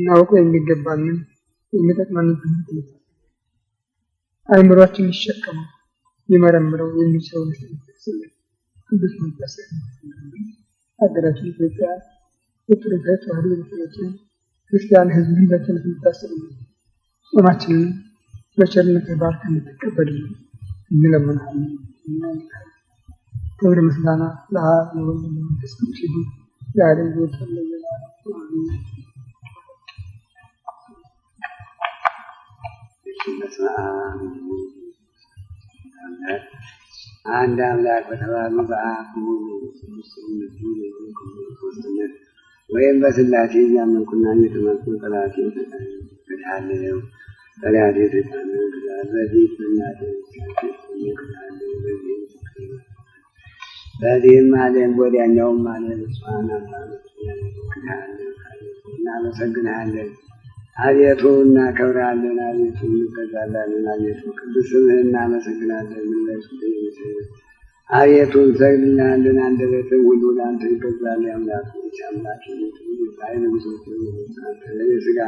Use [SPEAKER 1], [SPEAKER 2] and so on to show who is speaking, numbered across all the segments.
[SPEAKER 1] ልናውቀው የሚገባንን የሚጠቅመንን ትምህርት ነው። አእምሯችን ሊሸከመው ሊመረምረው የሚችለውን ስለሚያስብ ቅዱስ መንፈስ ሀገራችን ኢትዮጵያ የኦርቶዶክስ ተዋሕዶ ቤተክርስቲያን ክርስቲያን ሕዝብ ሁላችን የምታስብ ጾማችንን በቸርነት ባርከ እንድትቀበልን እንለምናለን። ክብር ምስጋና ለአብ ለወልድ ለመንፈስ ቅዱስ ይሁን ዛሬም ዘወትርም ለዘላለሙ አሜን።
[SPEAKER 2] አንድ አምላክ በተባሉ በአብ ወይም በሥላሴ እያመንኩና እየተመኩ ጠላቴን እክዳለሁ። ጠላቴ ሰይጣንን እክዳለሁ። በዚህ በእናቴ በዚህም ዓለም ወዲያኛውም ዓለም እሷን እናመሰግንሃለን። አቤቱ እናከብርሃለን። አቤቱ እንገዛላለን። አቤቱ ቅዱስ ስምህን እናመሰግናለን። አቤቱ እንሰግድልሃለን። አንደበትም ሁሉ ለአንተ ይገዛል። አምላኮች አምላክ ንጉሶች የሥጋ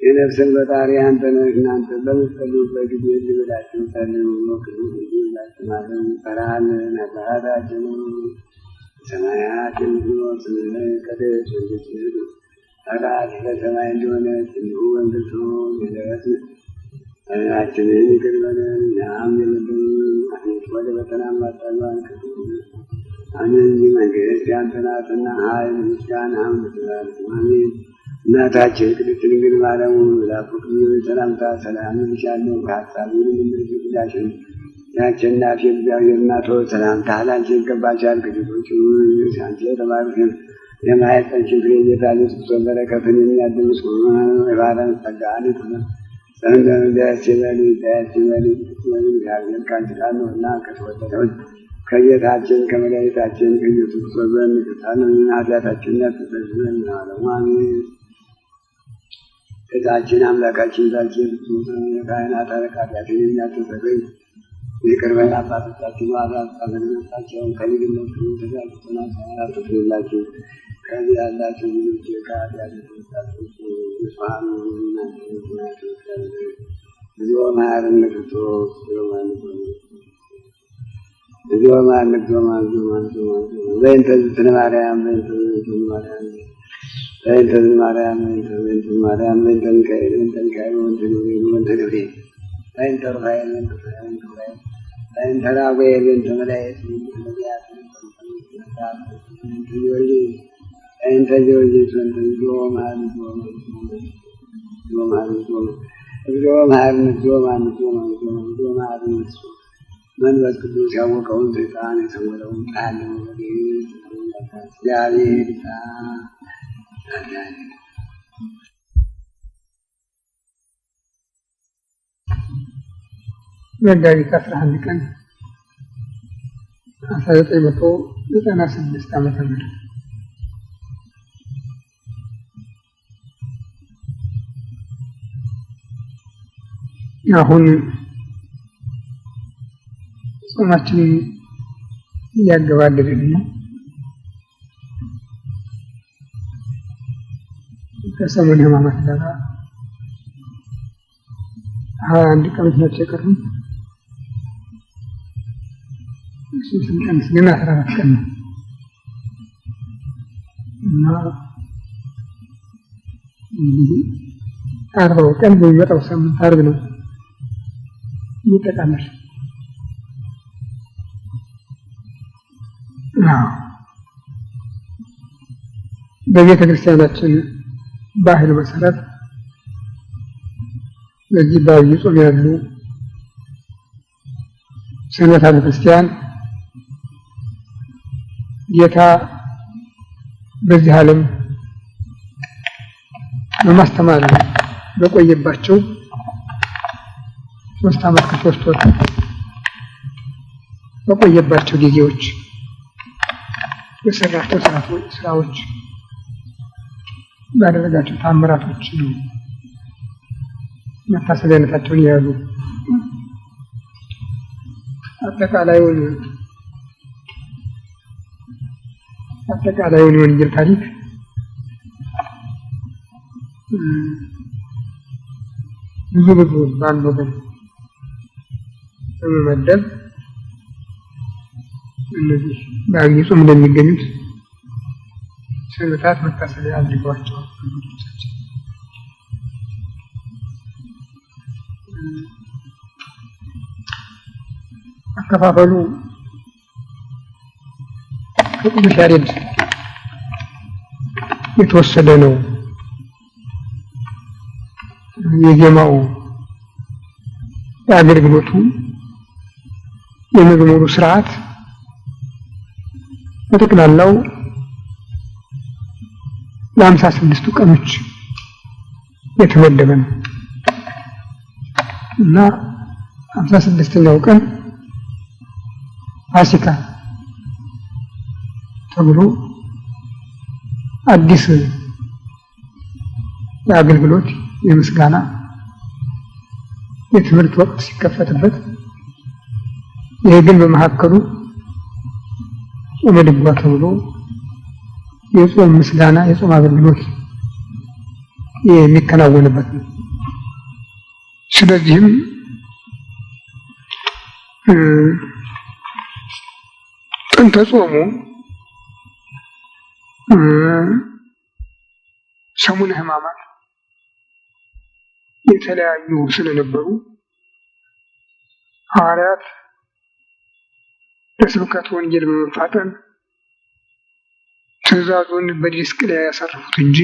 [SPEAKER 2] የነፍስን ፈጣሪ አንተ ነህ። እናንተ በምትጸልዩበት ጊዜ እንዲበላችሁ ጸልዩ። ማለም እንጠራለን። አባታችንን ሰማያት የምትኖር ስምህ ይቀደስ፣ መንግሥትህ ፈቃድህ በሰማይ እንደሆነች እንዲሁ በምድር ትሁን። የዕለት እንጀራችንን ይቅር በለን እኛም የበደሉንን፣ ወደ ፈተና አታግባን አሜን። እንጂ መንግሥት ያንተ ናትና ኃይል፣ ምስጋናም ለዘላለሙ አሜን። እናታችን ቅድስት ድንግል ማርያም ላፉ ሰላምታ ሰላም እልሻለሁ። በሐሳብሽ ድንግል ነሽ፣ የአሸናፊ እግዚአብሔር እናት ሆይ ሰላምታ ላንቺ ይገባሻል። ከሴቶች ሁሉ አንቺ የተባረክሽ ነሽ፣ የማኅፀንሽ ፍሬ ጌታችን ኢየሱስ ክርስቶስ በረከትን የሚያድልሽ የባሕርን ጸጋ ደስ ይበልሽ፣ ደስ ይበልሽ። እግዚአብሔር ከአንቺ ጋር ነውና ከተወደደው ከጌታችን ከመድኃኒታችን ከኢየሱስ ክርስቶስ ዘንድ ይቅርታን ኃጢአታችንን ያስተሰርይልን ለዘላለሙ አሜን። ጌታችን አምላካችን ዛችን የካህናት አለቃ ኃጢአትን የሚያስተሰርይ ይቅር በለን። አባቶቻችን ኃጢአታቸውን ከልጅነት ተጋጭተና ያስተሰርይላቸው። ከዚህ ያላችሁ ልጆች ከኃጢአት የተነሳችሁ ንጹሐን ናችሁ። እግዚኦ መሐረነ ክርስቶስ እግዚኦ መሐረነ ክርስቶስ በእንተ እግዝእትነ ማርያም በእንተ እግዝእትነ ማርያም በእንተ እግዝእትነ ማርያም በእንተ እግዝእትነ ማርያም በእንተ ሚካኤል በእንተ ሚካኤል በእንተ ገብርኤል በእንተ ገብርኤል በእንተ ሩፋኤል በእንተ ሩፋኤል በእንተ ራጉኤል በእንተ መላእክት በእንተ ነቢያት በእንተ ጊዮርጊስ በእንተ ጊዮርጊስ በእንተ እግዚኦ መሐረነ እግዚኦ መሐረነ እግዚኦ መሐረነ መንፈስ ቅዱስ ያወቀውን ሰይጣን የሰወረውን ቃል እግዚአብሔር
[SPEAKER 1] መጋቢት 11 ቀን 1996 ዓመተ ምህረት አሁን ጾማችንን እያገባደድን ነው። ከሰሙነ ሕማማት ጋር 21 ቀኖች ናቸው የቀሩን። ስንት ቀን ግን 14 ቀን ነው እና እንግዲህ 40 ቀን በሚመጣው ሳምንት ዓርብ ነው ይጠቃለል። በቤተ ክርስቲያናችን ባህል መሰረት በዚህ በዐቢይ ጾም ያሉ ሰንበታተ ክርስቲያን ጌታ በዚህ ዓለም በማስተማር በቆየባቸው 3 ዓመት ከ3 ወር በቆየባቸው ጊዜዎች የሰራቸው ስራዎች ባደረጋቸው ታምራቶች ነው መታሰቢያነታቸውን የያዙ አጠቃላዩን የወንጌል ታሪክ ብዙ በአንድ ወገን በመመደብ እነዚህ በዐቢይ ጾም እንደሚገኙት ሰንበታት መታሰቢያ አድርገዋቸዋል። ብዙዎቻችን አከፋፈሉ ከቅዱስ ያሬድ የተወሰደ ነው። የዜማው የአገልግሎቱ የመዝሙሩ ስርዓት በጠቅላላው ለ56ቱ ቀኖች የተመደበ ነው እና 56ኛው ቀን ፋሲካ ተብሎ አዲስ የአገልግሎት የምስጋና የትምህርት ወቅት ሲከፈትበት፣ ይሄ ግን በመካከሉ ጾመ ድጓ ተብሎ የጾም ምስጋና የጾም አገልግሎት የሚከናወንበት ነው። ስለዚህም ጥንተ ጾሙ ሰሙነ ሕማማት የተለያዩ ስለነበሩ ሐዋርያት ለስብከተ ወንጌል በመፋጠን ትእዛዙን በዲስቅልያ ያሳረፉት እንጂ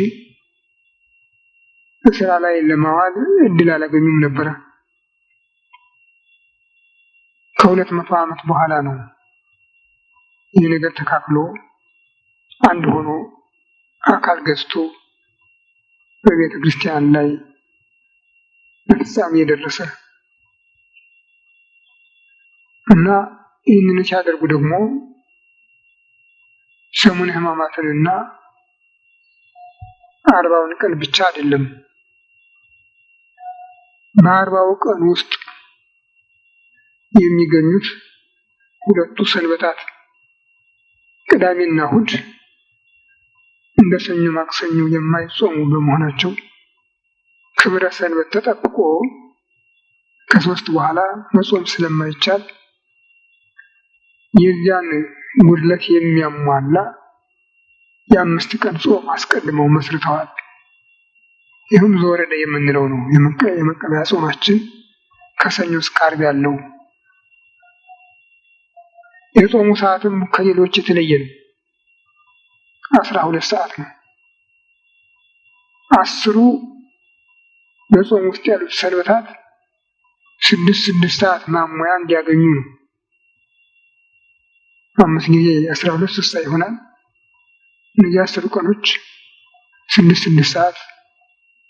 [SPEAKER 1] በስራ ላይ ለማዋል እድል አላገኙም ነበረ። ከ200 ዓመት በኋላ ነው ይህ ነገር ተካክሎ አንድ ሆኖ አካል ገዝቶ በቤተ ክርስቲያን ላይ በፍጻሜ የደረሰ እና ይህንን ሲያደርጉ ደግሞ ሰሙነ ሕማማትንና 40ውን ቀን ብቻ አይደለም። በ40ው ቀን ውስጥ የሚገኙት ሁለቱ ሰንበታት ቅዳሜና እሑድ እንደ ሰኞ ማክሰኞ የማይጾሙ በመሆናቸው ክብረ ሰንበት ተጠብቆ ከ3 በኋላ መጾም ስለማይቻል የዚያን ጉድለት የሚያሟላ የ5 ቀን ጾም አስቀድመው መስርተዋል። ይህም ዘወረደ የምንለው ነው። የመቀበያ ጾማችን ከሰኞ እስከ ዓርብ ያለው የጾሙ ሰዓትም ከሌሎች የተለየ ነው። 12 ሰዓት ነው። 10ሩ በጾም ውስጥ ያሉት ሰንበታት 6 ሰዓት ማሟያ እንዲያገኙ ነው። 5 ጊዜ 12 60 ይሆናል። እነዚህ 10 ቀኖች 6 ሰዓት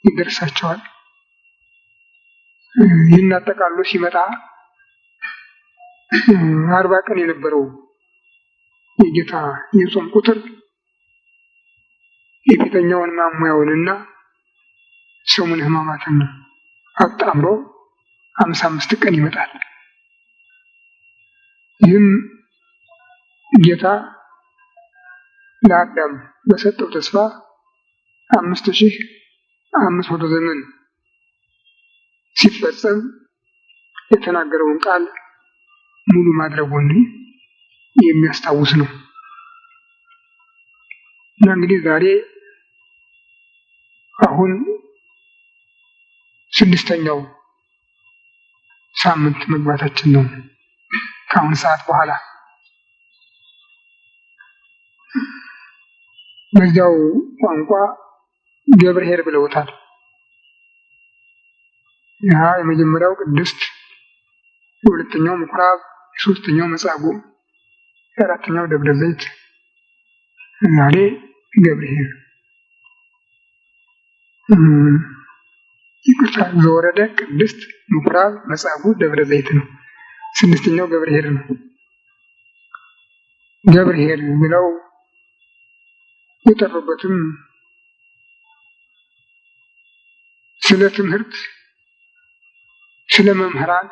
[SPEAKER 1] ይደርሳቸዋል። ይህን አጠቃሎ ሲመጣ 40 ቀን የነበረው የጌታ የጾም ቁጥር የፊተኛውን ማሟያውንና ሰሙነ ሕማማትን አጣምሮ 55 ቀን ይመጣል። ይህም ጌታ ለአዳም በሰጠው ተስፋ 5500 ዘመን ሲፈጸም የተናገረውን ቃል ሙሉ ማድረጉን የሚያስታውስ ነው እና እንግዲህ ዛሬ አሁን 6ኛው ሳምንት መግባታችን ነው። ከአሁን ሰዓት በኋላ በዚያው ቋንቋ ገብርኄር ብለውታል። ያ የመጀመሪያው ቅድስት፣ የሁለተኛው ምኩራብ፣ የሶስተኛው መጻጉዕ፣ የአራተኛው ደብረ ዘይት፣ ዛሬ ገብርኄር ይቅርታ፣ ዘወረደ፣ ቅድስት፣ ምኩራብ፣ መጻጉዕ፣ ደብረ ዘይት ነው። 6ኛው ገብርኄር ነው። ገብርኄር ብለው የጠሩበትም ስለ ትምህርት፣ ስለ መምህራን፣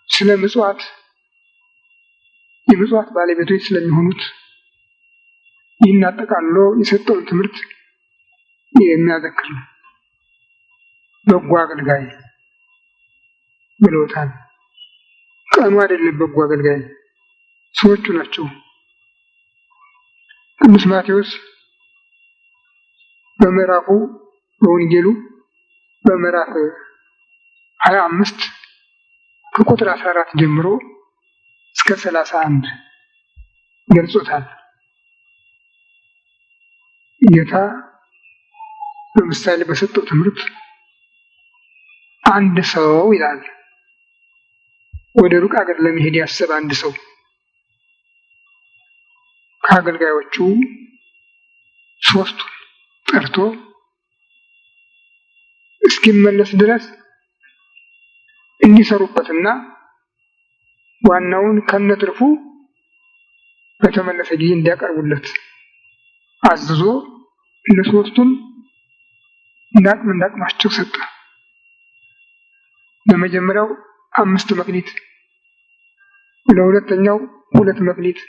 [SPEAKER 1] ስለ ምጽዋት የምጽዋት ባለቤቶች ስለሚሆኑት ይህን አጠቃሎ የሰጠውን ትምህርት የሚያዘክር ነው። በጎ አገልጋይ ብለውታል። ቀኑ አይደለም በጎ አገልጋይ ሰዎቹ ናቸው። ቅዱስ ማቴዎስ በምዕራፉ በወንጌሉ በምዕራፍ 25 ከቁጥር 14 ጀምሮ እስከ 31 ገልጾታል። ጌታ በምሳሌ በሰጠው ትምህርት አንድ ሰው ይላል ወደ ሩቅ አገር ለመሄድ ያሰበ አንድ ሰው ከአገልጋዮቹ ሶስቱን ጠርቶ እስኪመለስ ድረስ እንዲሰሩበትና ዋናውን ከነትርፉ በተመለሰ ጊዜ እንዲያቀርቡለት አዝዞ ለሶስቱም እንዳቅማቸው ሰጠ። ለመጀመሪያው 5 መክሊት፣ ለሁለተኛው 2 መክሊት፣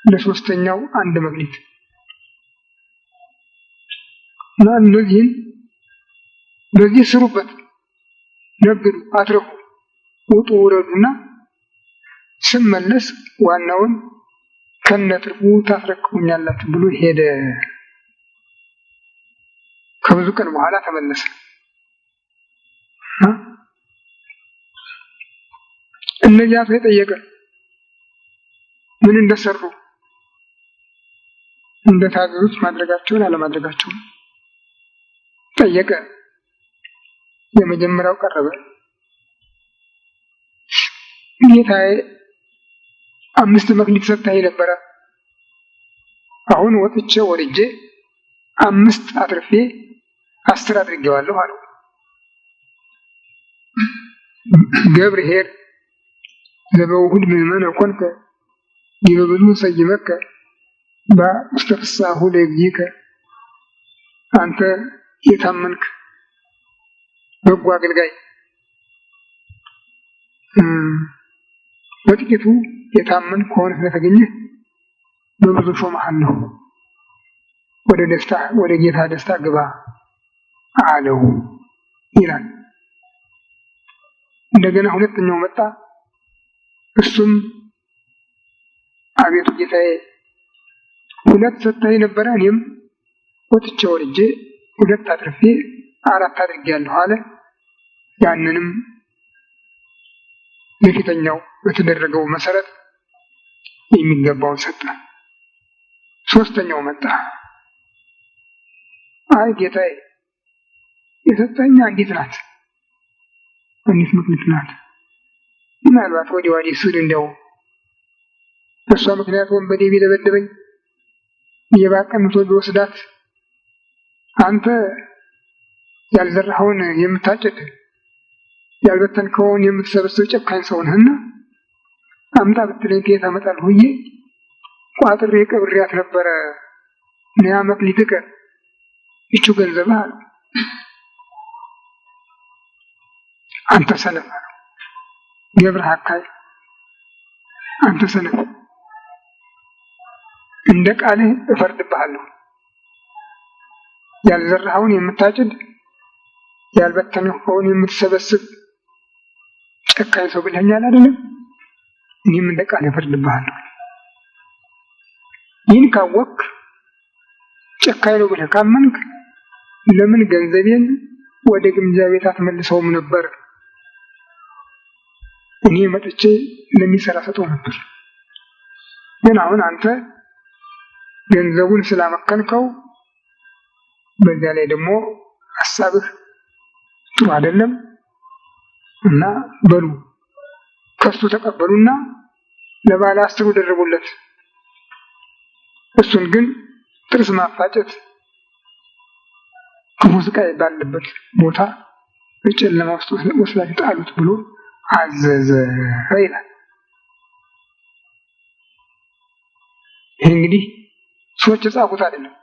[SPEAKER 1] ለሶስተኛው 1 መክሊት እና እነዚህን በዚህ ስሩበት፣ ነግዱ፣ አትረፉ፣ ውጡ ውረዱና ስመለስ ዋናውን ከነትርፉ ታስረክቡኛላችሁ ብሎ ሄደ። ከብዙ ቀን በኋላ ተመለሰ። እነዚያ ሰው የጠየቀ ምን እንደሰሩ እንደታዘዙት ማድረጋቸውን አለማድረጋቸውን ጠየቀ። የመጀመሪያው ቀረበ። ጌታዬ 5 መክሊት ሰጥተኸኝ ነበረ፣ አሁን ወጥቼ ወርጄ 5 አትርፌ 10 አድርጌዋለሁ አለው። ገብርኄር ዘበውሁድ ምእመነ ኮንከ ይበብዙ ሰይመከ በውስተ ፍስሓሁ ለእግዚእከ። አንተ የታመንክ በጎ አገልጋይ በጥቂቱ የታመንክ ከሆነ ስለተገኘህ በብዙ ሾመሃለሁ፣ ወደ ጌታ ደስታ ግባ አለው ይላል። እንደገና ሁለተኛው መጣ። እሱም አቤቱ ጌታዬ 2 ሰጥተኸኝ ነበረ፣ እኔም ወጥቼ ወርጄ 2 አትርፌ 4 አድርጌያለሁ አለ። ያንንም ለፊተኛው በተደረገው መሰረት የሚገባውን ሰጠ። ሶስተኛው መጣ። አይ ጌታዬ የሰጠኝ አንዲት ናት፣ አንዲት መክሊት ናት። ምናልባት ወዲህ ስል እንዲያው በእሷ ምክንያት ወንበዴ ቢደበድበኝ ሌባ ቀምቶ ቢወስዳት አንተ ያልዘራኸውን የምታጭድ ያልበተንከውን የምትሰበስብ ጨካኝ ሰው ነህና አምጣ ብትለኝ ከየት አመጣለሁ ብዬ ቋጥሬ ቀብሬያት ነበረ። ያ መክሊትከ ይቹ ገንዘብህ አለው። አንተ ሰነፍ አለው። ገብረ ሐካይ አንተ ሰነፍ፣ እንደ ቃልህ እፈርድብሃለሁ። ያልዘራኸውን የምታጭድ ያልበተንከውን የምትሰበስብ ጨካኝ ሰው ብለኛል አይደለም? እኔም እንደ ቃልህ እፈርድብሃለሁ። ይህን ካወቅክ ጨካኝ ነው ብለህ ካመንክ ለምን ገንዘቤን ወደ ግምጃ ቤት አትመልሰውም ነበር? እኔ መጥቼ ለሚሰራ ሰጠው ነበር። ግን አሁን አንተ ገንዘቡን ስላመከንከው በዚያ ላይ ደግሞ ሀሳብህ ጥሩ አይደለም እና በሉ ከሱ ተቀበሉና ለባለ 10 ደረቡለት። እሱን ግን ጥርስ ማፋጨት ክፉ ስቃይ ባለበት ቦታ በጨለማ ውስጥ ወስዳችሁ ጣሉት ብሎ አዘዘ ይላል። ይህ እንግዲህ ሰዎች የጻፉት አይደለም፣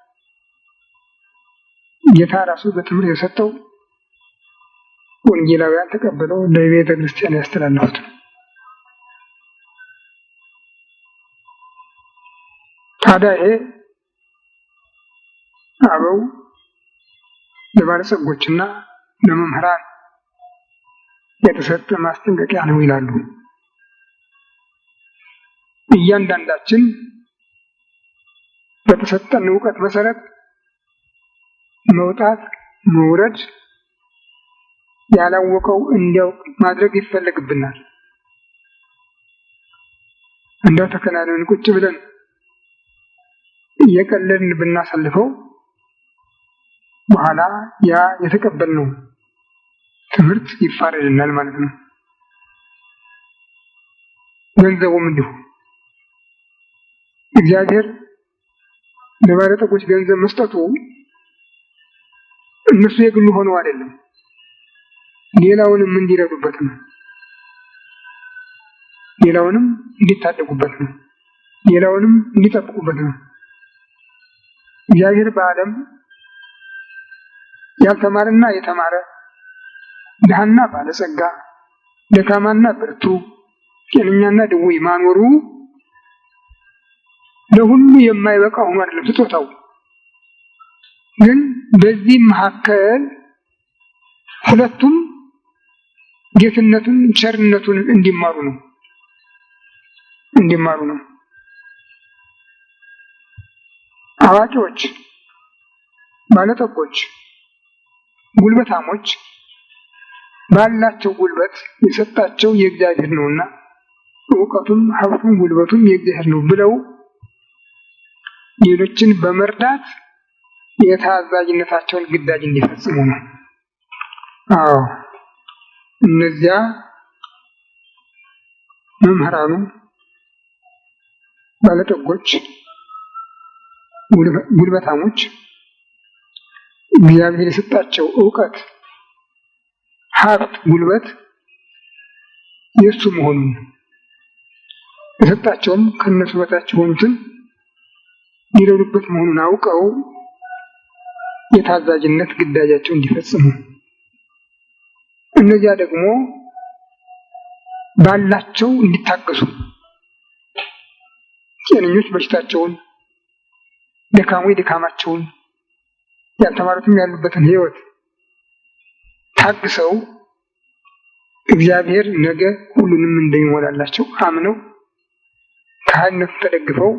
[SPEAKER 1] ጌታ ራሱ በትምህርት የሰጠው ወንጌላውያን ተቀበለው ለቤተ ክርስቲያን ያስተላለፉት ነው። ታዲያ ይሄ አበው ለባለጸጎችና ለመምህራን የተሰጠ ማስጠንቀቂያ ነው ይላሉ። እያንዳንዳችን በተሰጠን እውቀት መሰረት መውጣት መውረድ፣ ያላወቀው እንዲያውቅ ማድረግ ይፈለግብናል። እንደው ተከናንበን ቁጭ ብለን እየቀለድን ብናሳልፈው በኋላ ያ የተቀበልነው ትምህርት ይፋረድናል ማለት ነው። ገንዘቡም እንዲሁ እግዚአብሔር ለባለጠጎች ገንዘብ መስጠቱ እነሱ የግሉ ሆነው አይደለም፣ ሌላውንም እንዲረዱበት ነው፣ ሌላውንም እንዲታደጉበት ነው፣ ሌላውንም እንዲጠብቁበት ነው። እግዚአብሔር በዓለም ያልተማረና የተማረ፣ ድሃና ባለጸጋ፣ ደካማና ብርቱ፣ ጤነኛና ድውይ ማኖሩ ለሁሉ የማይበቃ ሆኖ አይደለም ስጦታው። ግን በዚህ መካከል ሁለቱም ጌትነቱን ቸርነቱን እንዲማሩ ነው። አዋቂዎች፣ ባለጠጎች፣ ጉልበታሞች ባላቸው ጉልበት የሰጣቸው የእግዚአብሔር ነውና እውቀቱም ሀብቱም ጉልበቱም የእግዚአብሔር ነው ብለው ሌሎችን በመርዳት የታዛዥነታቸውን ግዳጅ እንዲፈጽሙ ነው። አዎ እነዚያ መምህራኑ፣ ባለጠጎች፣ ጉልበታሞች እግዚአብሔር የሰጣቸው እውቀት፣ ሀብት፣ ጉልበት የእሱ መሆኑን የሰጣቸውም ከነሱ በታች የሆኑትን ሊረዱበት መሆኑን አውቀው የታዛዥነት ግዳጃቸውን እንዲፈጽሙ፣ እነዚያ ደግሞ ባላቸው እንዲታገሱ፣ ጤነኞች በሽታቸውን፣ ደካሞች ድካማቸውን፣ ያልተማሩትም ያሉበትን ሕይወት ታግሰው እግዚአብሔር ነገ ሁሉንም እንደሚሞላላቸው አምነው ከሃይማኖት ተደግፈው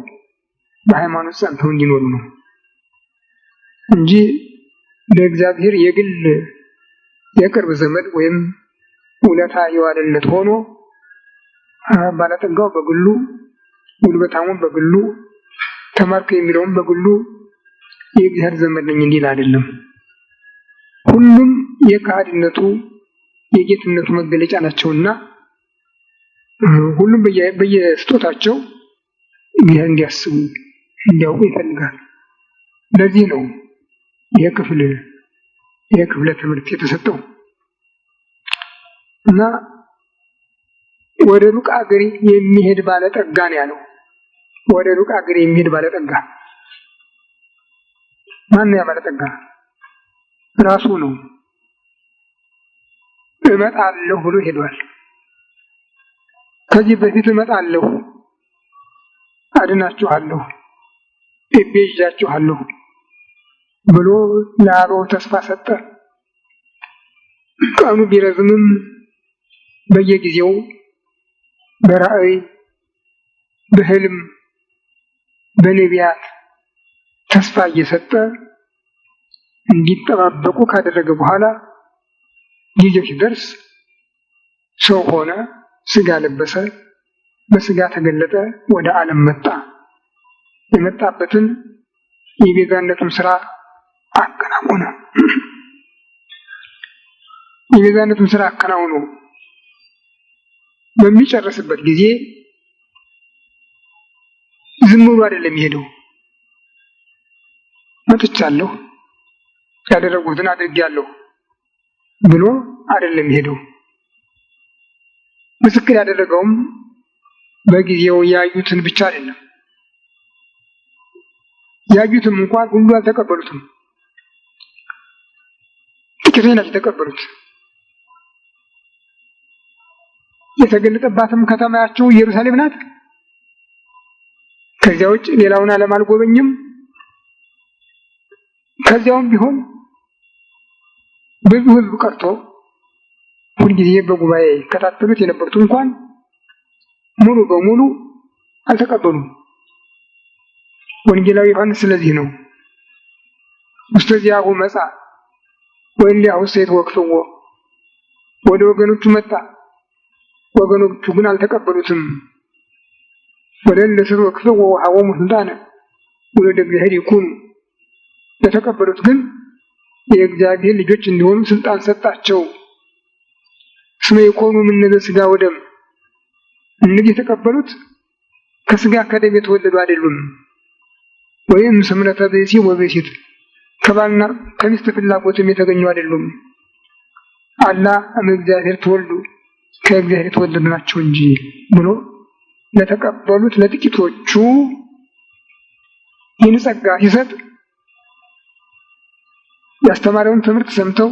[SPEAKER 1] በሃይማኖት ጸንተው እንዲኖሩ ነው እንጂ ለእግዚአብሔር የግል የቅርብ ዘመድ ወይም ውለታ የዋለለት ሆኖ ባለጠጋው በግሉ፣ ጉልበታሙን በግሉ፣ ተማርኩ የሚለውን በግሉ የእግዚአብሔር ዘመድ ነኝ እንዲል አይደለም። ሁሉም የካህድነቱ የጌትነቱ መገለጫ ናቸውና ሁሉም በየስጦታቸው እግዚአብሔር እንዲያስቡ እንዲያውቁ ይፈልጋል። ለዚህ ነው የክፍለ ትምህርት የተሰጠው እና ወደ ሩቅ አገር የሚሄድ ባለጠጋ ነው ያለው። ወደ ሩቅ አገር የሚሄድ ባለጠጋ ማን ነው? ያ ባለጠጋ ራሱ ነው። እመጣለሁ ብሎ ሄዷል። ከዚህ በፊት እመጣለሁ፣ አድናችኋለሁ፣ እቤዣችኋለሁ ብሎ ለአበው ተስፋ ሰጠ። ቀኑ ቢረዝምም በየጊዜው በራእይ በህልም በነቢያት ተስፋ እየሰጠ እንዲጠባበቁ ካደረገ በኋላ ጊዜው ሲደርስ ሰው ሆነ፣ ስጋ ለበሰ፣ በስጋ ተገለጠ፣ ወደ ዓለም መጣ። የመጣበትን የቤዛነቱን ስራ አከናወነ። የቤዛነቱን ስራ አከናውኖ በሚጨርስበት ጊዜ ዝም ብሎ አይደለም የሄደው። መጥቻለሁ፣ ያደረጉትን አድርጌያለሁ ብሎ አይደለም የሄደው። ምስክር ያደረገውም በጊዜው ያዩትን ብቻ አይደለም። ያዩትም እንኳን ሁሉ አልተቀበሉትም፣ ጥቂቶች ናቸው የተቀበሉት። የተገለጠባትም ከተማያቸው ኢየሩሳሌም ናት። ከዚያ ውጭ ሌላውን ዓለም አልጎበኝም። ከዚያውም ቢሆን ብዙ ህዝብ ቀርቶ ሁልጊዜ በጉባኤ ከታተሉት የነበሩት እንኳን ሙሉ በሙሉ አልተቀበሉም። ወንጌላዊ ዮሐንስ ስለዚህ ነው ውስተዚያሁ መጻ ወእሊያሁ ሴት ወክፍዎ፣ ወደ ወገኖቹ መጣ፣ ወገኖቹ ግን አልተቀበሉትም። ወለለ ሴት ወክፍዎ ወሀቦሙ ስልጣነ ወለደ እግዚአብሔር ይኩኑ፣ ለተቀበሉት ግን የእግዚአብሔር ልጆች እንዲሆኑ ስልጣን ሰጣቸው። እስመ ይኮኑ እምነ ሥጋ ወደም፣ እነዚህ የተቀበሉት ከስጋ ከደም የተወለዱ አይደሉም። ወይም ስምረተ ብእሲ ወብእሲት፣ ከባልና ከሚስት ፍላጎትም የተገኙ አይደሉም። አላ እምእግዚአብሔር ተወልዱ፣ ከእግዚአብሔር የተወለዱ ናቸው እንጂ ብሎ ለተቀበሉት ለጥቂቶቹ ይህን ጸጋ ሲሰጥ ያስተማረውን ትምህርት ሰምተው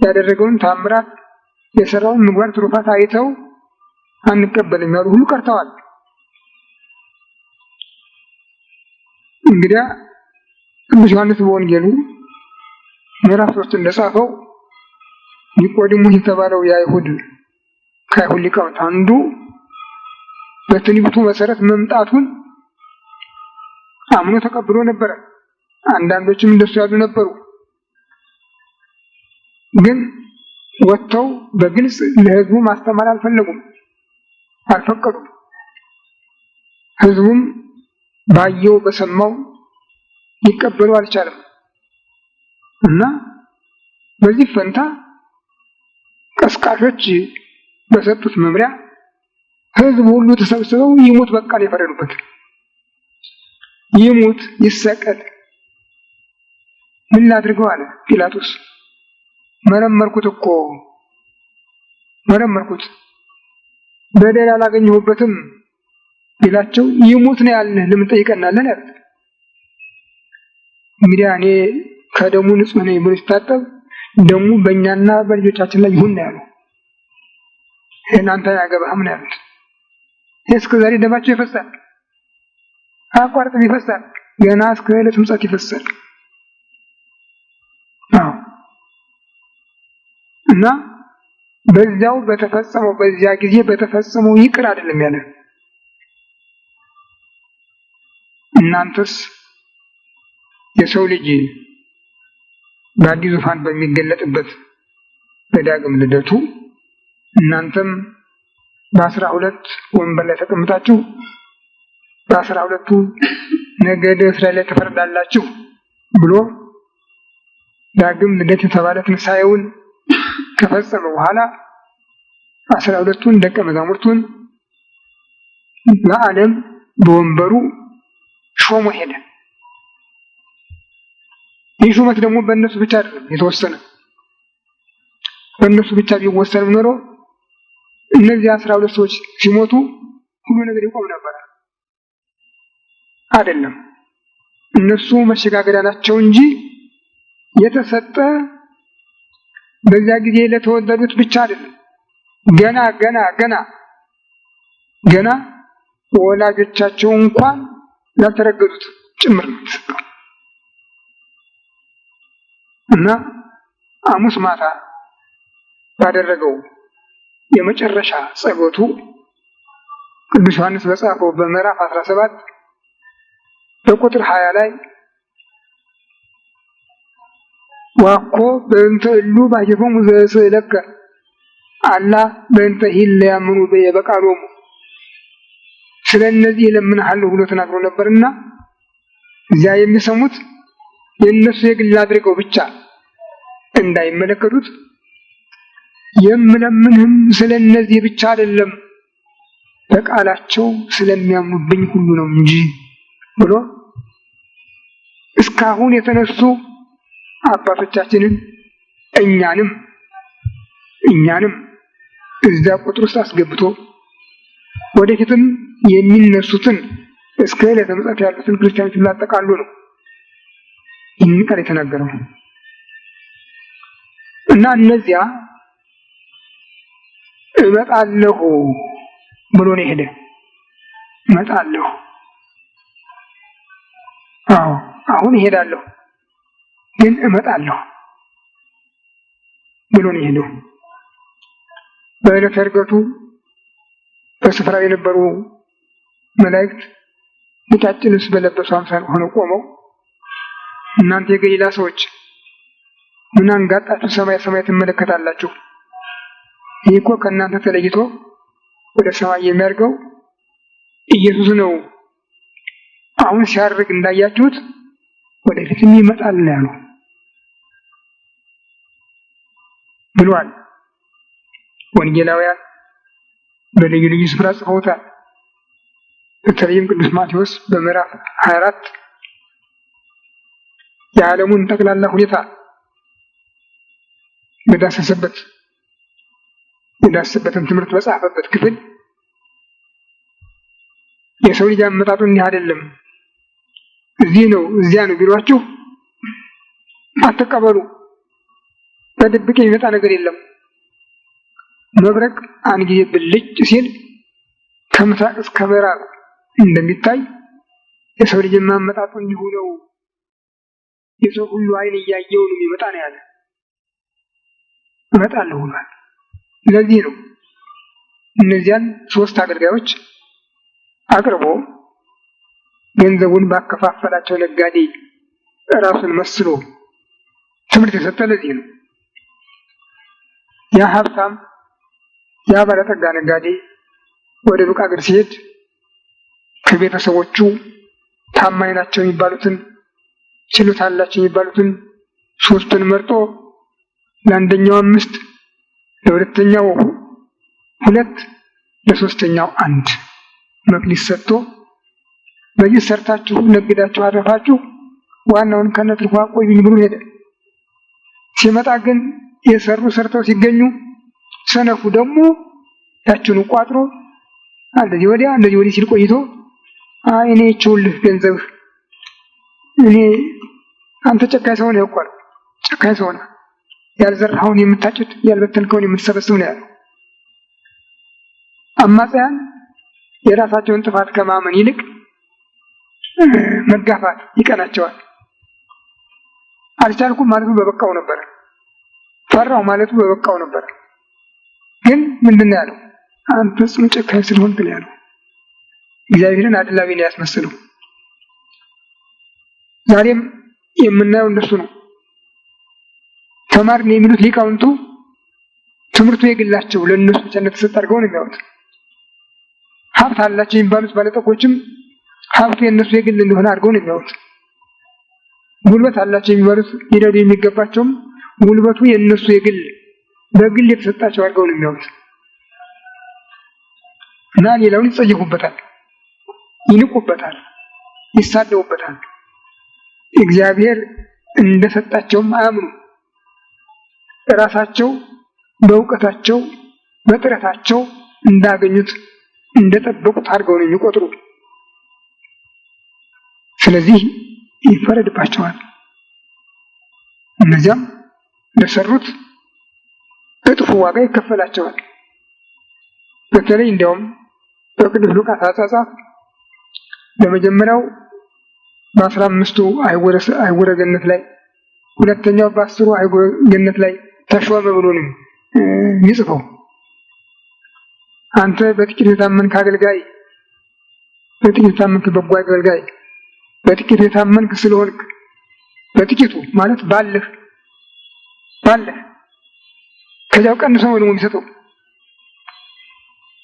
[SPEAKER 1] ያደረገውን ታምራት የሰራውን ምግባር ትሩፋት አይተው አንቀበልም ያሉ ሁሉ ቀርተዋል። እንግዲያ ቅዱስ ዮሐንስ በወንጌሉ ምዕራፍ 3 እንደጻፈው ኒቆዲሞስ የተባለው የአይሁድ ከአይሁድ ሊቃውንት አንዱ በትንቢቱ መሰረት መምጣቱን አምኖ ተቀብሎ ነበረ። አንዳንዶችም እንደሱ ያሉ ነበሩ። ግን ወጥተው በግልጽ ለሕዝቡ ማስተማር አልፈለጉም፣ አልፈቀዱም። ሕዝቡም ባየው በሰማው ሊቀበሉ አልቻለም እና በዚህ ፈንታ ቀስቃሾች በሰጡት መምሪያ ሕዝቡ ሁሉ ተሰብስበው ይሙት በቃ ነው የፈረዱበት። ይሙት ይሰቀል፣ ምን ላድርገው አለ ጲላጦስ። መረመርኩት እኮ መረመርኩት፣ በደል አላገኘሁበትም ቢላቸው ይሙት ነው ያልንህ ለምን ጠይቀናለን ያሉት። እንግዲህ እኔ ከደሙ ንጹህ ነኝ ብሎ ሲታጠብ ደሙ በእኛና በልጆቻችን ላይ ይሁን ነው ያለው። እናንተ ያገባህም ነው ያሉት። እስከ ዛሬ ደማቸው ይፈሳል፣ አቋርጥም ይፈሳል፣ ገና እስከ ዕለተ ምጽአት ይፈሳል። እና በዚያው በተፈጸመው በዚያ ጊዜ በተፈጸመው ይቅር አይደለም ያለ። እናንተስ የሰው ልጅ በአዲስ ዙፋን በሚገለጥበት በዳግም ልደቱ እናንተም በ12 ወንበር ላይ ተቀምጣችሁ በ12ቱ ነገደ እስራኤል ላይ ተፈርዳላችሁ ብሎ ዳግም ልደት የተባለ ትንሣኤውን ከፈጸመ በኋላ 12ቱን ደቀ መዛሙርቱን ለዓለም በወንበሩ ሾሞ ሄደ። ይህ ሹመት ደግሞ በእነሱ ብቻ አይደለም የተወሰነ። በእነሱ ብቻ ቢወሰንም ኖሮ እነዚህ 12 ሰዎች ሲሞቱ ሁሉ ነገር ይቆም ነበር። አይደለም፣ እነሱ መሸጋገሪያ ናቸው እንጂ የተሰጠ በዚያ ጊዜ ለተወለዱት ብቻ አይደለም። ገና ወላጆቻቸው እንኳን ላልተረገጡት ጭምር ነው የተሰጠው። እና ሐሙስ ማታ ባደረገው የመጨረሻ ጸሎቱ ቅዱስ ዮሐንስ በጻፈው በምዕራፍ 17 በቁጥር 20 ላይ ዋኮ በእንተ እሉ ባሕቲቶሙ ዘእስእለከ አላ በእንተ ሂለ ያምኑ በየ በቃሎሙ፣ ስለ እነዚህ እለምንሃለሁ ብሎ ተናግሮ ነበርና እዚያ የሚሰሙት የእነሱ የግል አድርገው ብቻ እንዳይመለከቱት የምለምንህም ስለ እነዚህ ብቻ አይደለም በቃላቸው ስለሚያምኑብኝ ሁሉ ነው እንጂ ብሎ እስካሁን የተነሱ አባቶቻችንን እኛንም እዚያ ቁጥር ውስጥ አስገብቶ ወደፊትም የሚነሱትን እስከ ዕለተ ምጽአት ያሉትን ክርስቲያኖች ላጠቃሉ ነው ይህን ቃል የተናገረው። እና እነዚያ እመጣለሁ ብሎ ነው የሄደ። እመጣለሁ፣ አሁን እሄዳለሁ፣ ግን እመጣለሁ ብሎ ነው የሄደው። በዕለተ ዕርገቱ በስፍራው የነበሩ መላእክት ነጫጭ ልብስ በለበሱ አምሳል ሆነው ቆመው እናንተ የገሊላ ሰዎች ምን አንጋጣችሁ ሰማይ ሰማይ ትመለከታላችሁ? ይህ እኮ ከእናንተ ተለይቶ ወደ ሰማይ የሚያርገው ኢየሱስ ነው። አሁን ሲያርግ እንዳያችሁት ወደፊትም ይመጣል ነው ያለው ብሏል። ወንጌላውያን በልዩ ልዩ ስፍራ ጽፈውታል። በተለይም ቅዱስ ማቴዎስ በምዕራፍ 24 የዓለሙን ጠቅላላ ሁኔታ የዳሰሰበትን ትምህርት በጻፈበት ክፍል የሰው ልጅ አመጣጡ እንዲህ አይደለም፣ እዚህ ነው እዚያ ነው ቢሏችሁ አትቀበሉ። በድብቅ የሚመጣ ነገር የለም። መብረቅ አንድ ጊዜ ብልጭ ሲል ከምስራቅ እስከ ምዕራብ እንደሚታይ የሰው ልጅ አመጣጡ እንዲሁ ነው። የሰው ሁሉ ዓይን እያየው ነው የሚመጣ ነው ያለ እመጣለሁ ብሏል። ስለዚህ ነው እነዚያን 3 አገልጋዮች አቅርቦ ገንዘቡን ባከፋፈላቸው ነጋዴ ራሱን መስሎ ትምህርት የሰጠ ለዚህ ነው። ያ ሀብታም ያ ባለጠጋ ነጋዴ ወደ ሩቅ አገር ሲሄድ ከቤተሰቦቹ ታማኝ ናቸው የሚባሉትን ችሎታ አላቸው የሚባሉትን 3ቱን መርጦ ለአንደኛው 5 ለሁለተኛው 2 ለሶስተኛው 1 መክሊት ሰጥቶ በዚህ ሰርታችሁ ነግዳችሁ አረፋችሁ ዋናውን ከነትርፉ አቆዩኝ ብሎ ሄደ። ሲመጣ ግን የሰሩ ሰርተው ሲገኙ ሰነፉ ደግሞ ያችኑ ቋጥሮ እንደዚህ ወዲህ ሲል ቆይቶ እኔ ይችውልህ ገንዘብ እኔ አንተ ጨካኝ ሰው ነህ እኮ ጨካኝ ሰው ነህ፣ ያልዘራኸውን የምታጭድ ያልበተንከውን የምትሰበስብ ነው ያለው። አማጽያን የራሳቸውን ጥፋት ከማመን ይልቅ መጋፋት ይቀናቸዋል። አልቻልኩም ማለቱ በበቃው ነበር፣ ፈራው ማለቱ በበቃው ነበር። ግን ምንድነው ያለው? አንተ ጽኑ ጨካኝ ስለሆንክ ነው ያለው። እግዚአብሔርን አድላቢ ነው ያስመስለው። ዛሬም የምናየው እንደሱ ነው። ተማርን የሚሉት ሊቃውንቱ ትምህርቱ የግላቸው ለእነሱ ብቻ እንደተሰጠ አድርገው ነው የሚያዩት። ሀብት አላቸው የሚባሉት ባለጠጎችም ሀብቱ የእነሱ የግል እንደሆነ አድርገው ነው የሚያዩት። ጉልበት አላቸው የሚባሉት ሊረዱ የሚገባቸውም ጉልበቱ የእነሱ የግል በግል የተሰጣቸው አድርገው ነው የሚያዩት እና ሌላውን ይጸየፉበታል፣ ይንቁበታል፣ ይሳደቡበታል። እግዚአብሔር እንደሰጣቸውም አያምኑ። ራሳቸው በእውቀታቸው በጥረታቸው እንዳገኙት እንደጠበቁት አድርገው ነው የሚቆጥሩ። ስለዚህ ይፈረድባቸዋል። እነዚያም ለሰሩት እጥፍ ዋጋ ይከፈላቸዋል። በተለይ እንዲያውም በቅዱስ ሉቃስ አጻጻፍ በመጀመሪያው በ15ቱ አይጉረ ገነት ላይ ሁለተኛው በ10ሩ አይጉረ ገነት ላይ ተሾመ ብሎ ነው የሚጽፈው። አንተ በጥቂቱ የታመንክ አገልጋይ፣ በጥቂቱ የታመንክ በጎ አገልጋይ፣ በጥቂቱ የታመንክ ስለሆንክ በጥቂቱ ማለት ባለህ ከዚያው ቀንሶ ነው ደግሞ የሚሰጠው።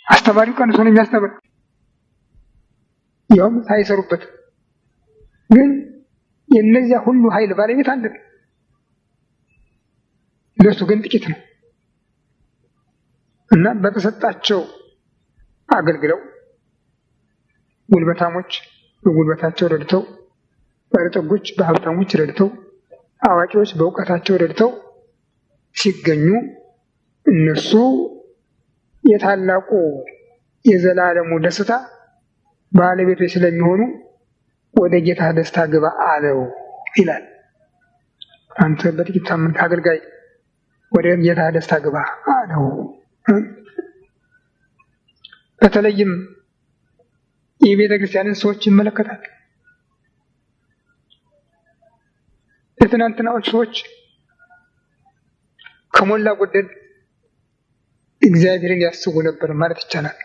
[SPEAKER 1] አስተማሪው ቀንሶ ነው የሚያስተምር፣ ያውም ሳይሰሩበት። ግን የእነዚያ ሁሉ ኃይል ባለቤት አንድ ነው። ለሱ ግን ጥቂት ነው እና በተሰጣቸው አገልግለው ጉልበታሞች በጉልበታቸው ረድተው፣ ባለጠጎች በሀብታሞች ረድተው፣ አዋቂዎች በእውቀታቸው ረድተው ሲገኙ እነሱ የታላቁ የዘላለሙ ደስታ ባለቤቶች ስለሚሆኑ ወደ ጌታ ደስታ ግባ አለው ይላል። አንተ በጥቂት ታመንክ አገልጋይ ወደ ጌታ ደስታ ግባ አለው። በተለይም የቤተ ክርስቲያንን ሰዎች ይመለከታል። የትናንትናዎች ሰዎች ከሞላ ጎደል እግዚአብሔርን ያስቡ ነበር ማለት ይቻላል።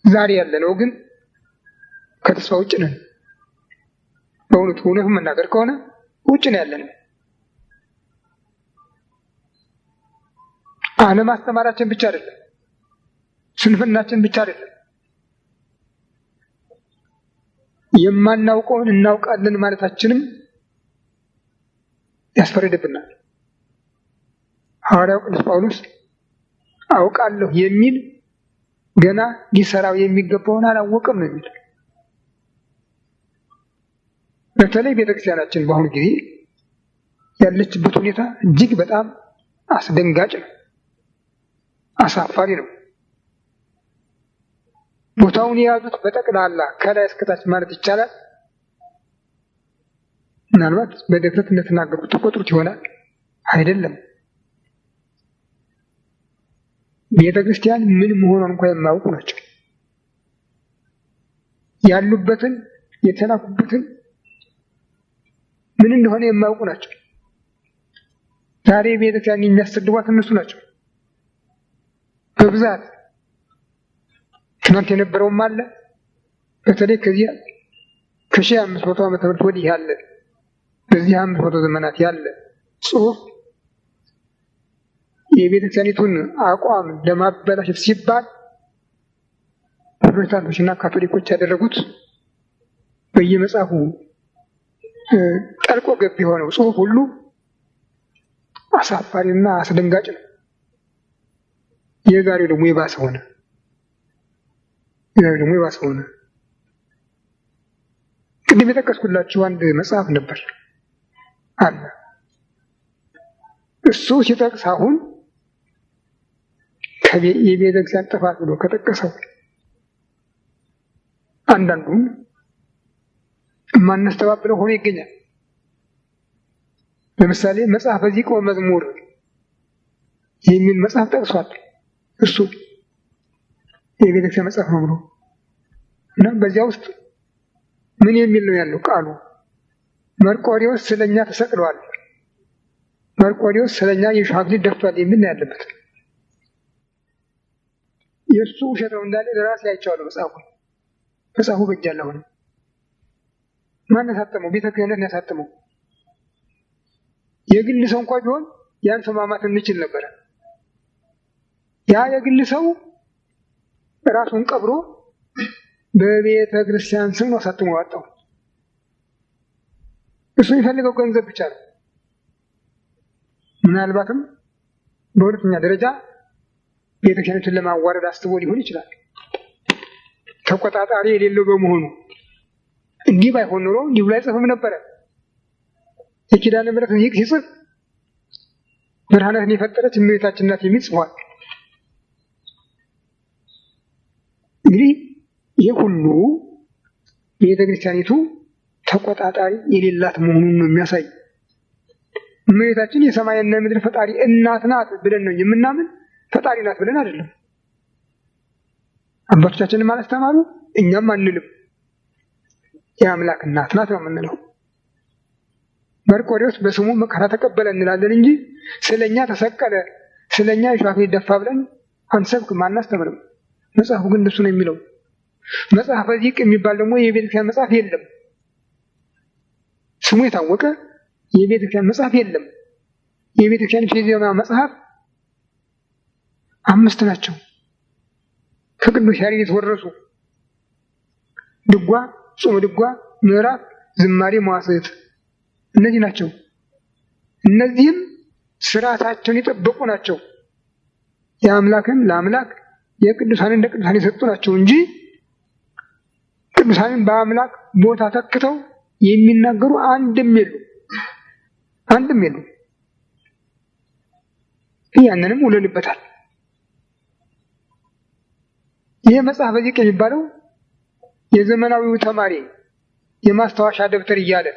[SPEAKER 1] ዛሬ ያለነው ግን ከተስፋ ውጭ ነን። በእውነቱ መናገር ከሆነ ውጭ ነው ያለነው። አለማስተማራችን ብቻ አይደለም፣ ስንፍናችን ብቻ አይደለም፣ የማናውቀውን እናውቃለን ማለታችንም ያስፈርድብናል። ሐዋርያው ቅዱስ ጳውሎስ አውቃለሁ የሚል ገና ሊሰራው የሚገባውን አላወቀም ነው የሚል። በተለይ ቤተክርስቲያናችን በአሁኑ ጊዜ ያለችበት ሁኔታ እጅግ በጣም አስደንጋጭ ነው፣ አሳፋሪ ነው። ቦታውን የያዙት በጠቅላላ ከላይ እስከታች ማለት ይቻላል ምናልባት በድፍረት እንደተናገሩት ተቆጥሩት ይሆናል፣ አይደለም። ቤተ ክርስቲያን ምን መሆኗን እንኳን የማያውቁ ናቸው። ያሉበትን የተላኩበትን ምን እንደሆነ የማያውቁ ናቸው። ዛሬ ቤተ ክርስቲያን የሚያሰድቧት እነሱ ናቸው በብዛት። ትናንት የነበረውም አለ። በተለይ ከዚህ ከ1500 ዓመተ ምህረት ወዲህ ያለ በዚህ 500 ዘመናት ያለ ጽሑፍ የቤተክርስቲያኒቱን አቋም ለማበላሸት ሲባል ፕሮቴስታንቶችና ካቶሊኮች ያደረጉት በየመጽሐፉ ጠልቆ ገብ የሆነው ጽሑፍ ሁሉ አሳፋሪና አስደንጋጭ ነው። የዛሬው ደግሞ የባሰ ሆነ። ቅድም የጠቀስኩላችሁ አንድ መጽሐፍ ነበር አለ። እሱ ሲጠቅስ አሁን የቤተክርስቲያን ጥፋት ብሎ ከጠቀሰው አንዳንዱን የማናስተባብለው ሆኖ ይገኛል። ለምሳሌ መጽሐፈ ዚቅ ወመዝሙር የሚል መጽሐፍ ጠቅሷል። እሱ የቤተክርስቲያን መጽሐፍ ነው ብሎ እና በዚያ ውስጥ ምን የሚል ነው ያለው ቃሉ? መርቆሬዎስ ስለኛ ተሰቅሏል፣ መርቆሬዎስ ስለኛ የሾህ አክሊል ደፍቷል የሚል ነው ያለበት። የእሱ ውሸት ነው እንዳለ ለራሴ አይቼዋለሁ። መጽሐፉ በእጅ አለ። አሁን ማን ያሳተመው? ቤተ ክህነት ነው ያሳተመው። የግል ሰው እንኳን ቢሆን ያን ሰው ማማት እንችል ነበረ። ያ የግል ሰው ራሱን ቀብሮ በቤተ ክርስቲያን ስም ነው አሳትሞ ያወጣው። እሱ የሚፈልገው ገንዘብ ብቻ ነው። ምናልባትም በሁለተኛ ደረጃ ቤተክርስቲያኒቱን ለማዋረድ አስቦ ሊሆን ይችላል። ተቆጣጣሪ የሌለው በመሆኑ እንዲህ ባይሆን ኖሮ እንዲህ ብሎ አይጽፍም ነበረ። የኪዳነ ምሕረትን ዚቅ ሲጽፍ ብርሃናትን የፈጠረች እመቤታችን ናት የሚል ጽፏል። እንግዲህ ይህ ሁሉ ቤተክርስቲያኒቱ ተቆጣጣሪ የሌላት መሆኑን ነው የሚያሳይ። እመቤታችን የሰማይና የምድር ፈጣሪ እናት ናት ብለን ነው የምናምን፣ ፈጣሪ ናት ብለን አይደለም። አባቶቻችንም አላስተማሩ፣ እኛም አንልም። የአምላክ እናት ናት ነው የምንለው። መርቆሬዎስ በስሙ መከራ ተቀበለ እንላለን እንጂ ስለኛ ተሰቀለ፣ ስለኛ የሾህ አክሊል ደፋ ብለን አንሰብክም፣ አናስተምርም። መጽሐፉ ግን እንደሱ ነው የሚለው። መጽሐፈ ዚቅ የሚባል ደግሞ የቤተክርስቲያን መጽሐፍ የለም። ስሙ የታወቀ የቤተክርስቲያን መጽሐፍ የለም። የቤተክርስቲያን የዜማ መጽሐፍ 5 ናቸው ከቅዱስ ያሬድ የተወረሱ። ድጓ፣ ጾመ ድጓ፣ ምዕራፍ፣ ዝማሬ፣ መዋሥዕት እነዚህ ናቸው። እነዚህም ስርዓታቸውን የጠበቁ ናቸው። የአምላክን ለአምላክ የቅዱሳንን ለቅዱሳን የሰጡ ናቸው እንጂ ቅዱሳንን በአምላክ ቦታ ተክተው የሚናገሩ አንድም የሉ። ያንንም ውለንበታል። ይህ መጽሐፈ ዚቅ የሚባለው የዘመናዊው ተማሪ የማስታወሻ ደብተር እያለ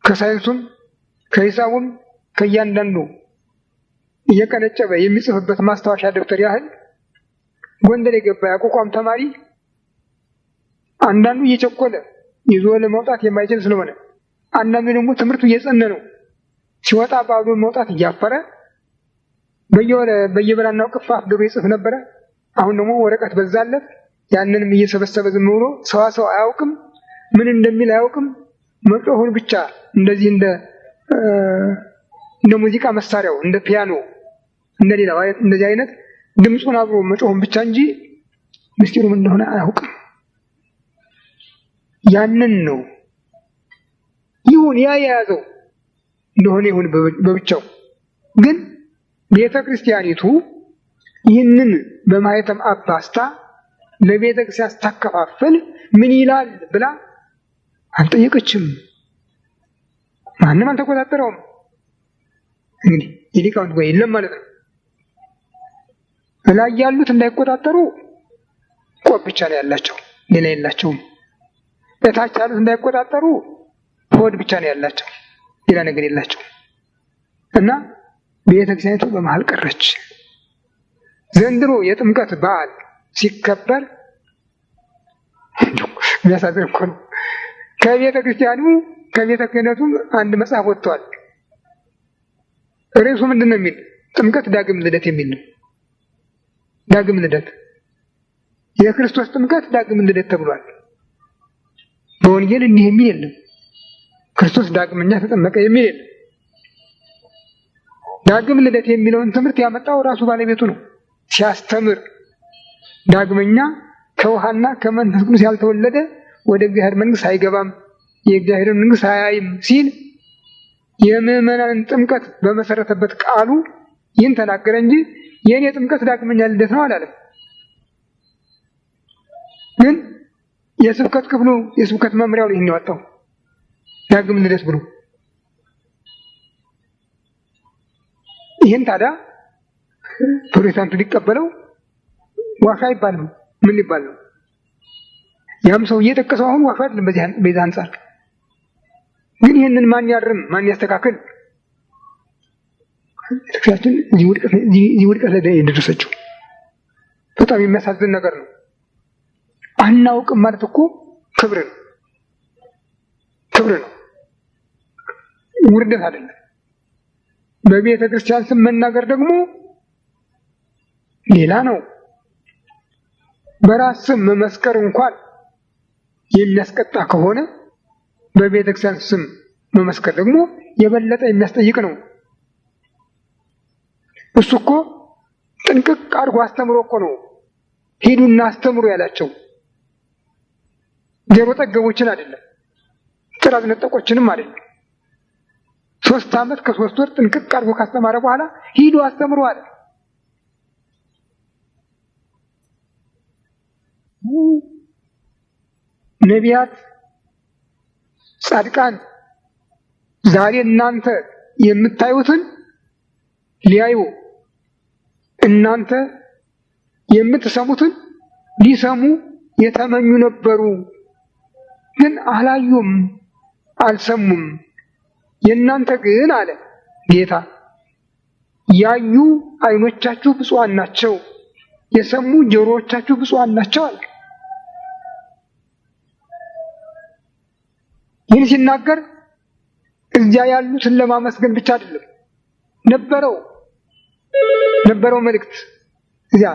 [SPEAKER 1] ከሳይንሱም ከሂሳቡም ከእያንዳንዱ እየቀነጨበ የሚጽፍበት ማስታወሻ ደብተር ያህል ጎንደር የገባ ያቋቋም ተማሪ አንዳንዱ እየቸኮለ ይዞ ለመውጣት የማይችል ስለሆነ፣ አንዳንዱ ደግሞ ትምህርቱ እየጸነ ነው ሲወጣ ባዶ መውጣት እያፈረ በየበላናው ቅፋፍ ድሮ ይጽፍ ነበረ። አሁን ደግሞ ወረቀት በዛለት። ያንንም እየሰበሰበ ዝም ብሎ ሰው አያውቅም፣ ምን እንደሚል አያውቅም። መጮሁን ብቻ እንደዚህ እንደ ሙዚቃ መሳሪያው እንደ ፒያኖ እንደሌላው እንደዚህ አይነት ድምፁን አብሮ መጮሁን ብቻ እንጂ ምስጢሩ ምን እንደሆነ አያውቅም። ያንን ነው ይሁን ያ የያዘው እንደሆነ ይሁን በብቻው። ግን ቤተ ክርስቲያኒቱ ይህንን በማኅተም አባስታ ለቤተ ክርስቲያን ስታከፋፍል ምን ይላል ብላ አልጠየቀችም። ማንም አልተቆጣጠረውም። እንግዲህ የሊቃውንት ጉባኤ የለም ማለት ነው። ላይ ያሉት እንዳይቆጣጠሩ ቆብ ብቻ ነው ያላቸው፣ ሌላ የላቸውም። እታች ያሉት እንዳይቆጣጠሩ ሆድ ብቻ ነው ያላቸው፣ ሌላ ነገር የላቸው። እና ቤተክርስቲያኒቱ በመሃል ቀረች። ዘንድሮ የጥምቀት በዓል ሲከበር የሚያሳዝን እኮ ነው። ከቤተ ክህነቱ አንድ መጽሐፍ ወጥቷል። ርዕሱ ምንድን ነው የሚል? ጥምቀት ዳግም ልደት የሚል ነው። ዳግም ልደት፣ የክርስቶስ ጥምቀት ዳግም ልደት ተብሏል። በወንጌል እንዲህ የሚል የለም። ክርስቶስ ዳግመኛ ተጠመቀ የሚል የለም። ዳግም ልደት የሚለውን ትምህርት ያመጣው ራሱ ባለቤቱ ነው። ሲያስተምር ዳግመኛ ከውሃና ከመንፈስ ቅዱስ ያልተወለደ ወደ እግዚአብሔር መንግሥት አይገባም፣ የእግዚአብሔርን መንግሥት አያይም ሲል የምዕመናንን ጥምቀት በመሰረተበት ቃሉ ይህን ተናገረ እንጂ የእኔ ጥምቀት ዳግመኛ ልደት ነው አላለም። ግን የስብከት ክፍሉ የስብከት መምሪያው ይህን ያወጣው ዳግም ልደት ብሎ። ይህን ታዲያ ፕሮቴስታንቱ ሊቀበለው ዋሻ አይባልም። ምን ሊባል ነው? ያም ሰው እየጠቀሰው አሁን ዋሻ አይደለም በዚህ አንጻር። ግን ይህንን ማን ያርም? ማን ያስተካክል? ቤተክርስቲያችን እዚህ ውድቀት ላይ የደረሰችው በጣም የሚያሳዝን ነገር ነው። አናውቅም ማለት እኮ ክብር ነው፣ ክብር ነው፣ ውርደት አይደለም። በቤተ ክርስቲያን ስም መናገር ደግሞ ሌላ ነው። በራስ ስም መመስከር እንኳን የሚያስቀጣ ከሆነ በቤተ ክርስቲያን ስም መመስከር ደግሞ የበለጠ የሚያስጠይቅ ነው። እሱ እኮ ጥንቅቅ አድርጎ አስተምሮ እኮ ነው ሂዱና አስተምሩ ያላቸው። ጆሮ ጠገቦችን አይደለም፣ ጥራዝ ነጠቆችንም አይደለም። 3 ዓመት ከ3 ወር ጥንቅቅ አድርጎ ካስተማረ በኋላ ሂዱ አስተምሩ አለ። ነቢያት፣ ጻድቃን ዛሬ እናንተ የምታዩትን ሊያዩ፣ እናንተ የምትሰሙትን ሊሰሙ የተመኙ ነበሩ፣ ግን አላዩም፣ አልሰሙም። የእናንተ ግን አለ ጌታ ያዩ ዓይኖቻችሁ ብፁዓን ናቸው፣ የሰሙ ጆሮዎቻችሁ ብፁዓን ናቸው አለ። ይህን ሲናገር እዚያ ያሉትን ለማመስገን ብቻ አይደለም፣ ነበረው መልእክት። እዚያ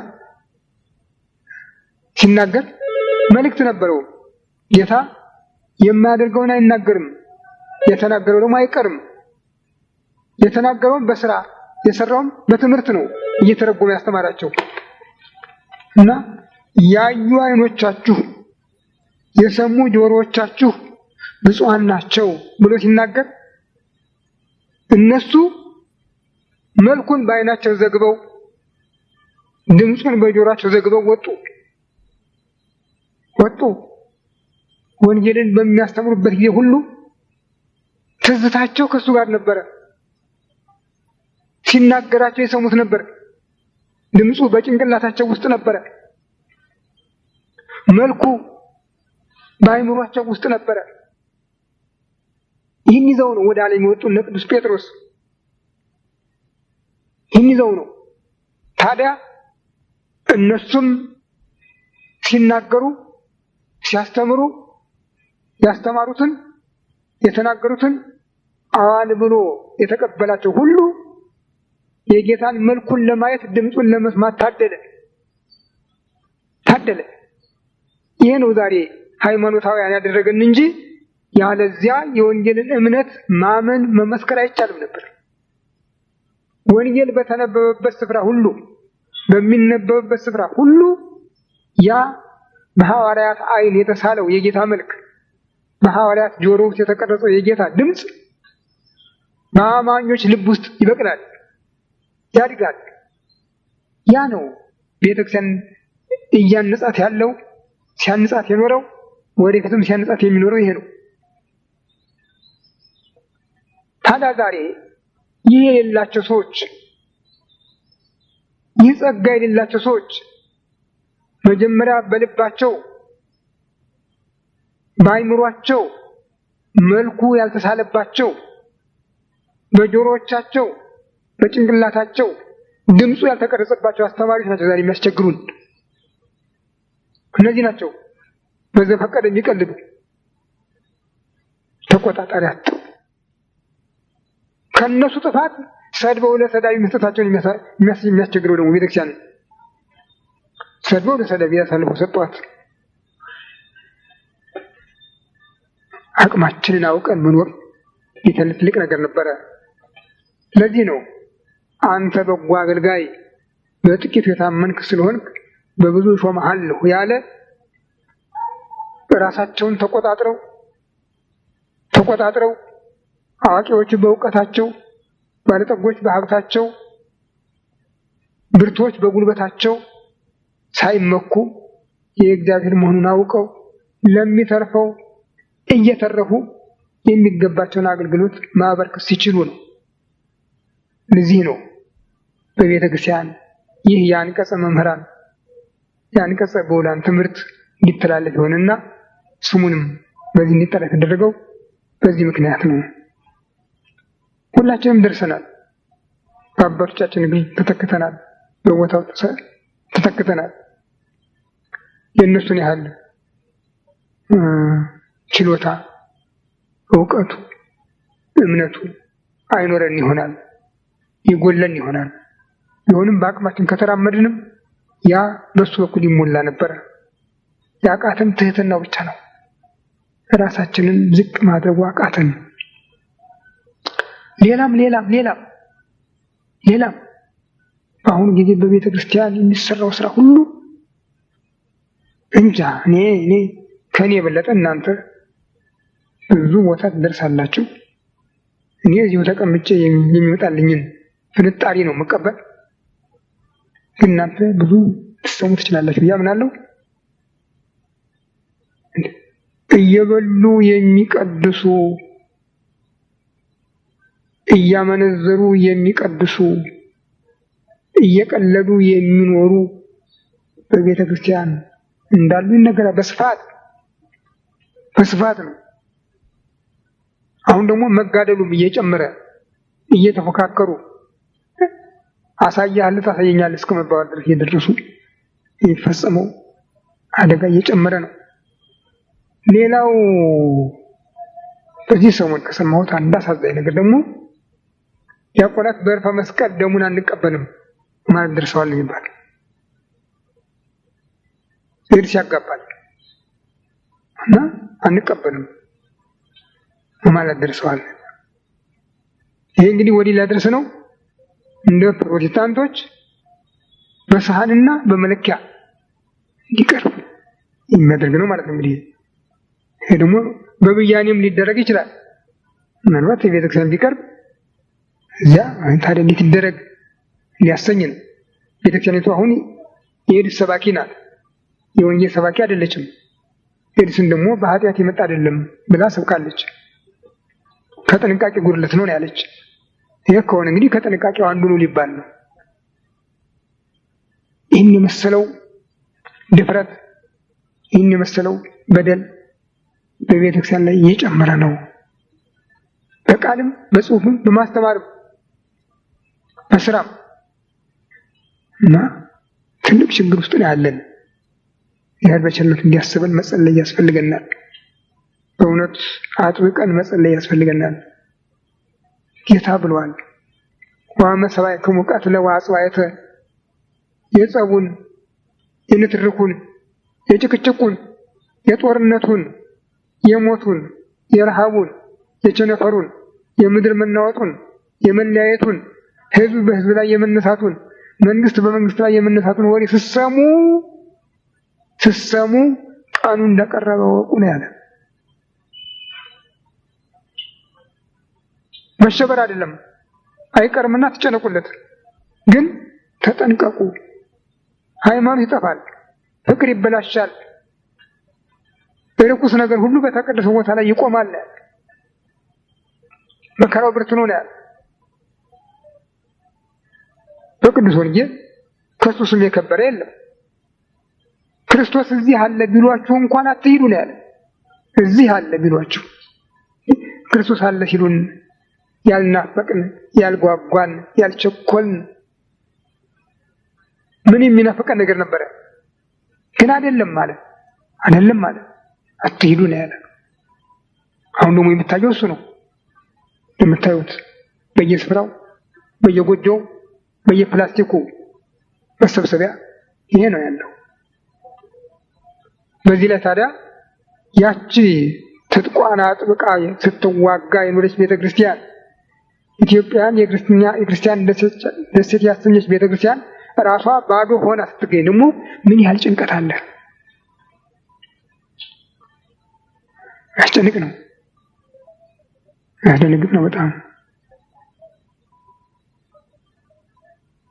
[SPEAKER 1] ሲናገር መልእክት ነበረው። ጌታ የማያደርገውን አይናገርም፣ የተናገረው ደግሞ አይቀርም። የተናገረውን በስራ የሰራውን በትምህርት ነው እየተረጎመ ያስተማራቸው። እና ያዩ ዓይኖቻችሁ የሰሙ ጆሮዎቻችሁ ብፁዓን ናቸው ብሎ ሲናገር እነሱ መልኩን በዓይናቸው ዘግበው ድምፁን በጆሮአቸው ዘግበው ወጡ። ወንጌልን በሚያስተምሩበት ጊዜ ሁሉ ትዝታቸው ከሱ ጋር ነበረ። ሲናገራቸው የሰሙት ነበር። ድምፁ በጭንቅላታቸው ውስጥ ነበረ። መልኩ በአይምሯቸው ውስጥ ነበረ። ይህን ይዘው ነው ወደ ዓለም የወጡ እነ ቅዱስ ጴጥሮስ። ይህን ይዘው ነው ታዲያ እነሱም ሲናገሩ ሲያስተምሩ ያስተማሩትን የተናገሩትን አዋል ብሎ የተቀበላቸው ሁሉ የጌታን መልኩን ለማየት ድምፁን ለመስማት ታደለ። ይሄ ነው ዛሬ ሃይማኖታውያን ያደረገን እንጂ ያለዚያ የወንጌልን እምነት ማመን መመስከር አይቻልም ነበር። ወንጌል በተነበበበት ስፍራ ሁሉ በሚነበብበት ስፍራ ሁሉ ያ በሐዋርያት ዓይን የተሳለው የጌታ መልክ፣ በሐዋርያት ጆሮ ውስጥ የተቀረጸው የጌታ ድምፅ በአማኞች ልብ ውስጥ ይበቅላል፣ ያድጋል። ያ ነው ቤተክርስቲያን እያነጻት ያለው፣ ሲያነጻት የኖረው፣ ወደፊትም ሲያነጻት የሚኖረው ይሄ ነው። ታዲያ ዛሬ ይህ የሌላቸው ሰዎች፣ ይህ ጸጋ የሌላቸው ሰዎች መጀመሪያ በልባቸው በአይምሯቸው መልኩ ያልተሳለባቸው፣ በጆሮዎቻቸው በጭንቅላታቸው ድምፁ ያልተቀረጸባቸው አስተማሪዎች ናቸው ዛሬ የሚያስቸግሩን። እነዚህ ናቸው በዘፈቀደ የሚቀልዱ፣ ተቆጣጣሪ አጥተው ከነሱ ጥፋት ሰድበው ለሰዳቢ መስጠታቸውን የሚያስቸግረው ደግሞ ቤተክርስቲያን ሰድበው ለሰዳቢ ያሳልፈው ሰጧት። አቅማችንን አውቀን መኖር ትልቅ ነገር ነበረ። ለዚህ ነው አንተ በጎ አገልጋይ በጥቂቱ የታመንክ ስለሆንክ በብዙ እሾምሃለሁ ያለ። ራሳቸውን ተቆጣጥረው አዋቂዎች በእውቀታቸው፣ ባለጠጎች በሀብታቸው፣ ብርቶች በጉልበታቸው ሳይመኩ የእግዚአብሔር መሆኑን አውቀው ለሚተርፈው እየተረፉ የሚገባቸውን አገልግሎት ማበርከት ሲችሉ ነው። ለዚህ ነው በቤተ ክርስቲያን ይህ የአንቀጸ መምህራን የአንቀጸ በውላን ትምህርት እንዲተላለፍ ይሆንና ስሙንም በዚህ እንዲጠራ የተደረገው በዚህ ምክንያት ነው። ሁላችንም ደርሰናል። በአባቶቻችን ግን ተተክተናል፣ በቦታው ተተክተናል። የእነሱን ያህል ችሎታ፣ እውቀቱ፣ እምነቱ አይኖረን ይሆናል፣ ይጎለን ይሆናል። ቢሆንም በአቅማችን ከተራመድንም ያ በሱ በኩል ይሞላ ነበረ። ያቃተን ትህትናው ብቻ ነው። ራሳችንን ዝቅ ማድረጉ አቃተን። ሌላም በአሁኑ ጊዜ በቤተ ክርስቲያን የሚሰራው ስራ ሁሉ እንጃ። እኔ ከኔ የበለጠ እናንተ ብዙ ቦታ ትደርሳላችሁ። እኔ እዚሁ ተቀምጬ የሚመጣልኝን ፍንጣሪ ነው መቀበል። ግን እናንተ ብዙ ትሰሙ ትችላላችሁ ብዬ አምናለሁ። እየበሉ የሚቀድሱ፣ እያመነዘሩ የሚቀድሱ፣ እየቀለዱ የሚኖሩ በቤተ ክርስቲያን እንዳሉ ይነገራል። በስፋት ነው። አሁን ደግሞ መጋደሉም እየጨመረ እየተፎካከሩ አሳያለሁ ታሳየኛለህ እስከ መባባል ድረስ እየደረሱ የሚፈጸመው አደጋ እየጨመረ ነው። ሌላው በዚህ ሰሞን ከሰማሁት አንድ አሳዛኝ ነገር ደግሞ ዲያቆናት በዕርፈ መስቀል ደሙን አንቀበልም ማለት ደርሰዋል የሚባል እርስ ያጋባል እና አንቀበልም ማለት ደርሰዋል። ይሄ እንግዲህ ወዲህ ሊያደርስ ነው። እንደ ፕሮቴስታንቶች በሰሃንና በመለኪያ እንዲቀርብ የሚያደርግ ነው ማለት ነው። እንግዲህ ይሄ ደግሞ በብያኔም ሊደረግ ይችላል። ምናልባት የቤተክርስቲያን ቢቀርብ እዚያ ታዲያ እንዴት ይደረግ ሊያሰኝ ነው። ቤተክርስቲያኒቱ አሁን የኤድስ ሰባኪ ናት፣ የወንጌል ሰባኪ አይደለችም። ኤድስን ደግሞ በኃጢአት የመጣ አይደለም ብላ ሰብካለች። ከጥንቃቄ ጉድለት ነው ያለች። ይሄ ከሆነ እንግዲህ ከጥንቃቄው አንዱ ነው ሊባል ነው። ይህን የመሰለው ድፍረት፣ ይህን የመሰለው በደል በቤተክርስቲያን ላይ እየጨመረ ነው። በቃልም በጽሁፍም በማስተማርም በስራም እና ትልቅ ችግር ውስጥ ነው ያለን። ይህ በቸርነቱ እንዲያስበን መጸለይ ያስፈልገናል። በእውነት አጥብቀን መጸለይ ያስፈልገናል። ጌታ ብሏል፣ ወመሰባይክሙ ቀትለ ወአጽዋዕተ የጸቡን የንትርኩን የጭቅጭቁን የጦርነቱን የሞቱን የረሃቡን የቸነፈሩን የምድር መናወጡን የመለያየቱን ሕዝብ በሕዝብ ላይ የመነሳቱን መንግስት በመንግስት ላይ የመነሳቱን ወሬ ስሰሙ ቀኑ እንደቀረበ ወቁ ነው ያለ። መሸበር አይደለም አይቀርምና ተጨነቁለት፣ ግን ተጠንቀቁ። ሃይማኖት ይጠፋል፣ ፍቅር ይበላሻል፣ የርኩስ ነገር ሁሉ በተቀደሰ ቦታ ላይ ይቆማል። መከራው ብርቱ ነው ያለ። በቅዱስ ወንጌል ክርስቶስ ስም የከበረ የለም። ክርስቶስ እዚህ አለ ቢሏችሁ እንኳን አትሂዱ ነው ያለ። እዚህ አለ ቢሏችሁ ክርስቶስ አለ ሲሉን ያልናፈቅን ያልጓጓን ያልቸኮልን ምን የሚናፈቀን ነገር ነበረ? ግን አይደለም ማለት አትሂዱ ነው ያለ። አሁን ደግሞ የምታየው እሱ ነው። የምታዩት በየስፍራው በየጎጆው በየፕላስቲኩ መሰብሰቢያ ይሄ ነው ያለው። በዚህ ላይ ታዲያ ያቺ ትጥቋን አጥብቃ ስትዋጋ የኖረች ቤተክርስቲያን ኢትዮጵያን የክርስቲያን ደሴት ያሰኘች ቤተክርስቲያን ራሷ ባዶ ሆና ስትገኝ ደግሞ ምን ያህል ጭንቀት አለ! ያስጨንቅ ነው፣ ያስደነግጥ ነው በጣም።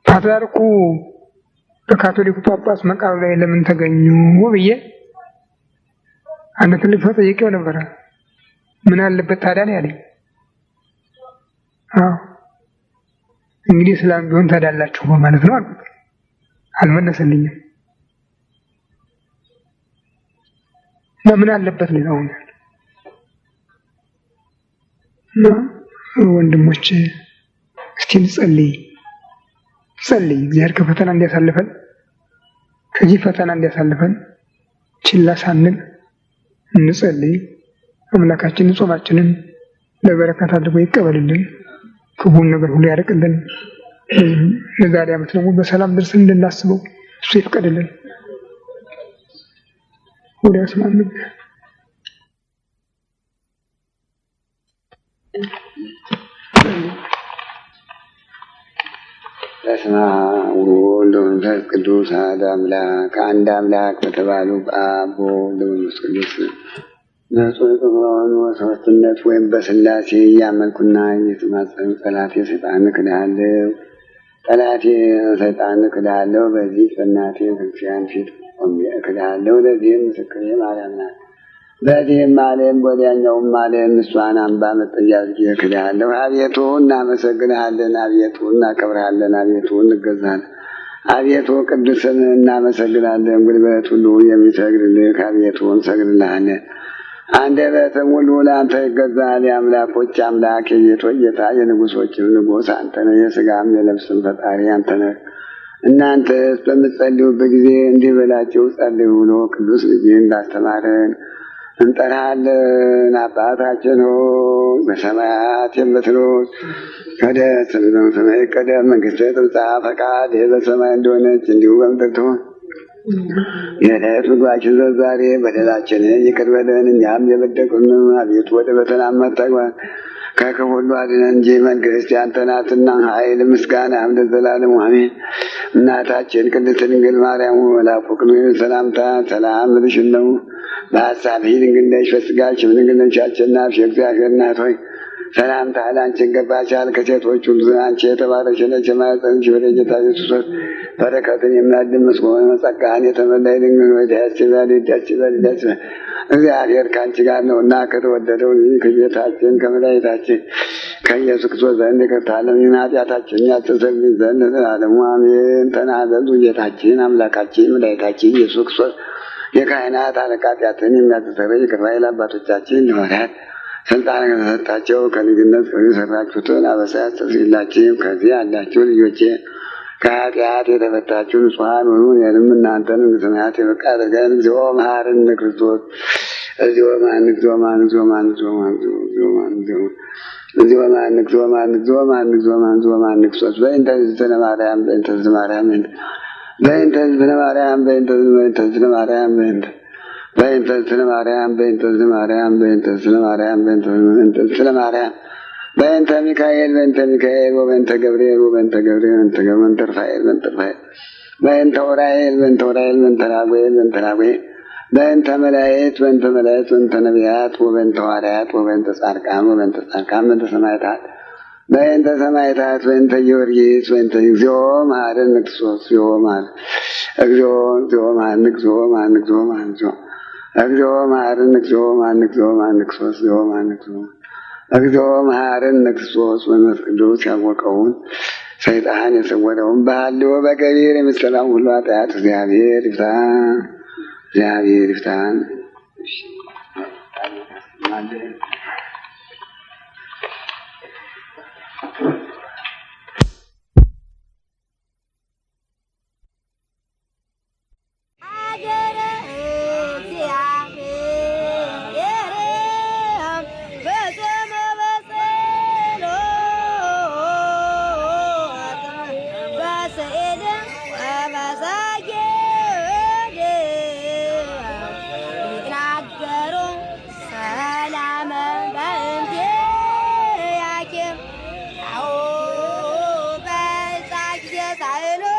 [SPEAKER 1] ፓትርያርኩ በካቶሊኩ ጳጳስ መቃብር ላይ ለምን ተገኙ ብዬ አንድ ትልቅ ሰው ጠይቄው ነበረ። ምን አለበት ታዲያ ነው ያለኝ። እንግዲህ እስላም ቢሆን ታዳላችሁ በማለት ነው አልኩት። አልመለሰልኝም። ምን አለበት ነው ወንድሞች፣ እስቲ እንጸልይ እግዚአብሔር ከፈተና እንዲያሳልፈን፣ ከዚህ ፈተና እንዲያሳልፈን ችላ ሳንል እንጸልይ። አምላካችን ጾማችንን ለበረከት አድርጎ ይቀበልልን፣ ክፉን ነገር ሁሉ ያርቅልን። ለዛሬ ዓመት ደግሞ በሰላም ደርሰን እንድናስበው እሱ ይፍቀድልን። ወደ አስማን
[SPEAKER 2] በስመ አብ ወወልድ ወመንፈስ ቅዱስ አሐዱ አምላክ አንድ አምላክ በተባሉ በአብ በወልድ በመንፈስ ቅዱስ ንጹሕ በሆኑ ሦስትነት ወይም በሥላሴ እያመልኩና እየተማጸኑ ጠላቴ ሰይጣን እክድሃለሁ። በዚህ በእናቴ ክርስቲያን ፊት ቆሜ እክድሃለሁ። ለዚህም ምስክሬ ማርያም ናት። በዚህም ዓለም ወዲያኛውም ዓለም እሷን አምባ መጠጊያ አድርጌ እክድሃለሁ። አቤቱ እናመሰግንሃለን፣ አቤቱ እናከብርሃለን፣ አቤቱ እንገዛለን። አቤቱ ቅዱስ ስምህን እናመሰግናለን። ጉልበት ሁሉ የሚሰግድልህ አቤቱ እንሰግድልሃለን። አንደበትም ሁሉ ለአንተ ይገዛል። የአምላኮች አምላክ የጌቶች ጌታ የንጉሶችም ንጉሥ አንተ ነህ። የሥጋም የነፍስም ፈጣሪ አንተ ነህ። እናንተስ በምትጸልዩበት ጊዜ እንዲህ ብላችሁ ጸልዩ ብሎ ቅዱስ ልጅህ እንዳስተማረን እንጠራለን። አባታችን ሆይ በሰማያት የምትኖር ይቀደም መንግሥትህ ትምጣ፣ ፈቃድህ በሰማይ እንደሆነች እንዲሁ በምድር ትሁን። የዕለት ምግባችንን ስጠን ዛሬ፣ በደላችንን ይቅር በለን እኛም የበደሉንን፣ አቤቱ ወደ ፈተና አታግባን ከክፉ ሁሉ አድነን እንጂ መንግሥት ያንተ ናትና ኃይል፣ ምስጋናም ለዘላለሙ አሜን። እናታችን ቅድስት ድንግል ማርያም መልአኩ ቅዱስ ሰላምታ ሰላም እልሻለሁ። በሐሳብሽ ድንግል ነሽ፣ በሥጋሽም ድንግል ነሽ። አሸናፊ የእግዚአብሔር እናት ሆይ ሰላምታ ለአንቺ ይገባሻል። ከሴቶች ሁሉ አንቺ የተባረክሽ ነሽ፣ የማኅፀንሽ ፍሬ ጌታ ኢየሱስ ሆይ በረከትን የሚያድምስ ሆነ ጸጋን የተመላሽ ድንግል ሆይ ደስ ይበልሽ፣ ደስ ይበልሽ፣ ደስ ይበልሽ። እግዚአብሔር ከአንቺ ጋር ነውና ከተወደደው ከጌታችን ከመድኃኒታችን ከኢየሱስ ክርስቶስ ዘንድ ይቅርታ ለምኝን ኃጢአታችንን ያስተሰርይልን ዘንድ ለዘላለሙ አሜን። ተናዘዙ። ጌታችን አምላካችን መድኃኒታችን ኢየሱስ ክርስቶስ የካህናት አለቃ ኃጢአትን የሚያስተሰርይ ይቅር ባይ ለአባቶቻችን ሐዋርያት ስልጣን ከተሰጣቸው ከልጅነት የሰራችሁትን አበሳ ያስተሰርይላችሁ። ከዚህ ያላችሁ ልጆቼ ከኃጢአት የተፈታችሁ ንጹሐን ሁኑ። እኔንም እናንተንም ለሰማያት የበቃ አድርገን። እግዚኦ መሐረነ ክርስቶስ እግዚኦ ማን እግዚኦ ማን እግዚኦ ማን እግዚኦ ማን እግዚኦ ማን እግዚኦ እግዚኦ መሐረነ እግዚኦ መሐረነ እግዚኦ መሐረነ እግዚኦ መሐረነ እግዚኦ መሐረነ ክርስቶስ በእንተ እግዝእትነ ማርያም በእንተ እግዝእትነ ማርያም በእንተ እግዝእትነ ማርያም በእንተ እግዝእትነ ማርያም በእንተ እግዝእትነ ማርያም በእንተ እግዝእትነ ማርያም በእንተ እግዝእትነ ማርያም በእንተ እግዝእትነ ማርያም በእንተ ሚካኤል በእንተ ሚካኤል ወበእንተ ገብርኤል ወበእንተ ገብርኤል ወበእንተ ሩፋኤል በእንተ ሩፋኤል በእንተ ዑራኤል በእንተ ዑራኤል በእንተ ራጉኤል በእንተ ራጉኤል በእንተ መላእክት በእንተ መላእክት በእንተ ነቢያት ወበእንተ ሐዋርያት ወበእንተ ጻድቃን ወበእንተ ጻድቃን በእንተ ሰማዕታት በእንተ ሰማዕታት በእንተ ጊዮርጊስ በእንተ እግዚኦ መሐረነ ክርስቶስ እግዚኦ መሐረነ እግዚኦ እግዚኦ መሐረነ እግዚኦ መሐረነ እግዚኦ መሐረነ እግዚኦ መሐረነ እግዚኦ መሐረነ እግዚኦ መሐረነ ክርስቶስ እግዚኦ መሐረነ እግዚኦ መሐረነ ክርስቶስ መንፈስ ቅዱስ ያወቀውን ሰይጣን የሰወረውን በሐልዮ በገቢር የምትሠራውን ሁሉ ኃጢአት እግዚአብሔር ይፍታ። እግዚአብሔር ይፍታን።
[SPEAKER 3] I